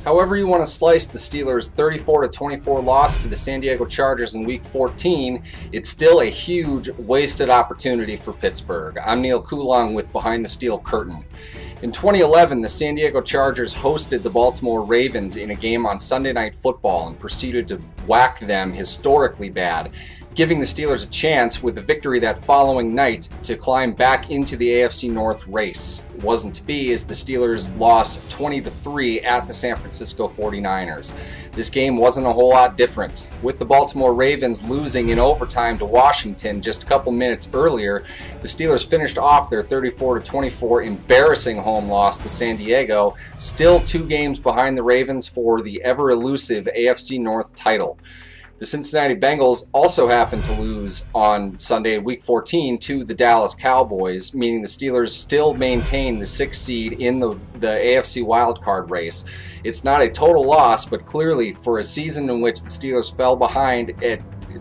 However you want to slice the Steelers' 34-24 loss to the San Diego Chargers in Week 14, it's still a huge wasted opportunity for Pittsburgh. I'm Neal Coolong with Behind the Steel Curtain. In 2011, the San Diego Chargers hosted the Baltimore Ravens in a game on Sunday Night Football and proceeded to whack them historically bad, giving the Steelers a chance with the victory that following night to climb back into the AFC North race. It wasn't to be, as the Steelers lost 20-3 at the San Francisco 49ers. This game wasn't a whole lot different, with the Baltimore Ravens losing in overtime to Washington just a couple minutes earlier. The Steelers finished off their 34-24 embarrassing home loss to San Diego, still 2 games behind the Ravens for the ever-elusive AFC North title. The Cincinnati Bengals also happened to lose on Sunday, Week 14, to the Dallas Cowboys, meaning the Steelers still maintain the 6th seed in the AFC wildcard race. It's not a total loss, but clearly for a season in which the Steelers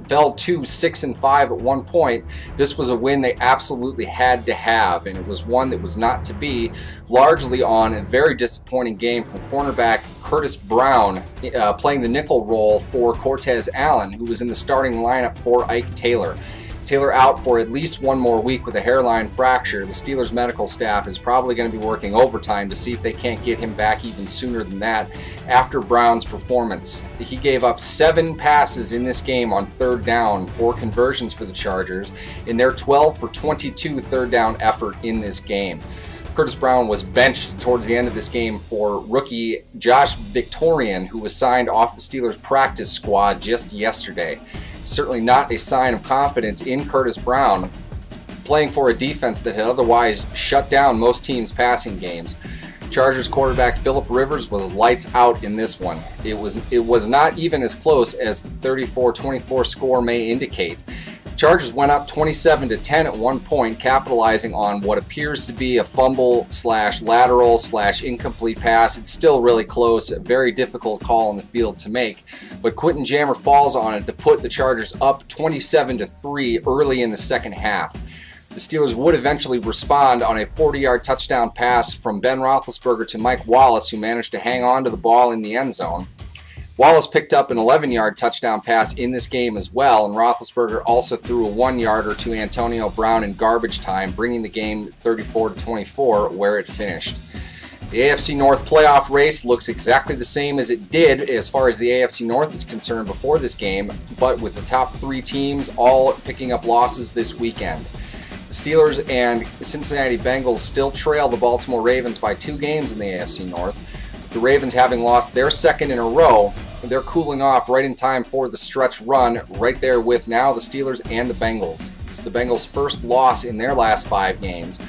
fell to 6-5 at one point, this was a win they absolutely had to have, and it was one that was not to be, largely on a very disappointing game from cornerback Curtis Brown playing the nickel role for Cortez Allen, who was in the starting lineup for Ike Taylor. Taylor out for at least one more week with a hairline fracture. The Steelers medical staff is probably going to be working overtime to see if they can't get him back even sooner than that after Brown's performance. He gave up 7 passes in this game on 3rd down, 4 conversions for the Chargers, in their 12-for-22 3rd down effort in this game. Curtis Brown was benched towards the end of this game for rookie Josh Victorian, who was signed off the Steelers practice squad just yesterday. Certainly not a sign of confidence in Curtis Brown, playing for a defense that had otherwise shut down most teams' passing games. Chargers quarterback Philip Rivers was lights out in this one. It was not even as close as the 34-24 score may indicate. Chargers went up 27-10 at one point, capitalizing on what appears to be a fumble/lateral/incomplete pass. It's still really close, a very difficult call on the field to make, but Quentin Jammer falls on it to put the Chargers up 27-3 early in the second half. The Steelers would eventually respond on a 40-yard touchdown pass from Ben Roethlisberger to Mike Wallace, who managed to hang on to the ball in the end zone. Wallace picked up an 11-yard touchdown pass in this game as well, and Roethlisberger also threw a 1-yarder to Antonio Brown in garbage time, bringing the game 34-24 where it finished. The AFC North playoff race looks exactly the same as it did as far as the AFC North is concerned before this game, but with the top 3 teams all picking up losses this weekend. The Steelers and the Cincinnati Bengals still trail the Baltimore Ravens by 2 games in the AFC North. The Ravens, having lost their 2nd in a row, they're cooling off right in time for the stretch run, right there with now the Steelers and the Bengals. It's the Bengals' first loss in their last 5 games,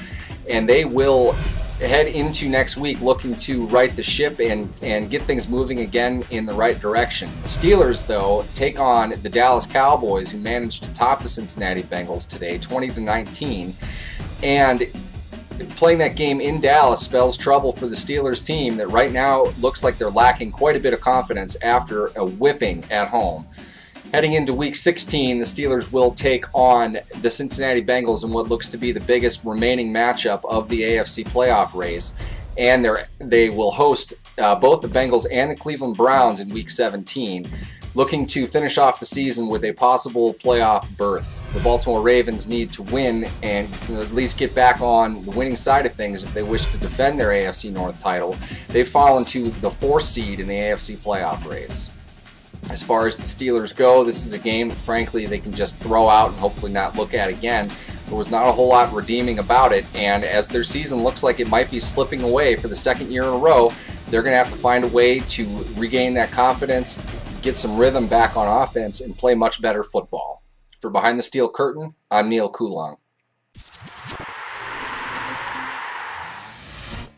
and they will head into next week looking to right the ship and get things moving again in the right direction. The Steelers, though, take on the Dallas Cowboys, who managed to top the Cincinnati Bengals today, 20-19, and playing that game in Dallas spells trouble for the Steelers team that right now looks like they're lacking quite a bit of confidence after a whipping at home. Heading into Week 16, the Steelers will take on the Cincinnati Bengals in what looks to be the biggest remaining matchup of the AFC playoff race, and they will host both the Bengals and the Cleveland Browns in Week 17, looking to finish off the season with a possible playoff berth. The Baltimore Ravens need to win and at least get back on the winning side of things if they wish to defend their AFC North title. They've fallen to the 4th seed in the AFC playoff race. As far as the Steelers go, this is a game that frankly they can just throw out and hopefully not look at again. There was not a whole lot redeeming about it, and as their season looks like it might be slipping away for the 2nd year in a row, they're going to have to find a way to regain that confidence, get some rhythm back on offense, and play much better football. For Behind the Steel Curtain, I'm Neal Coolong.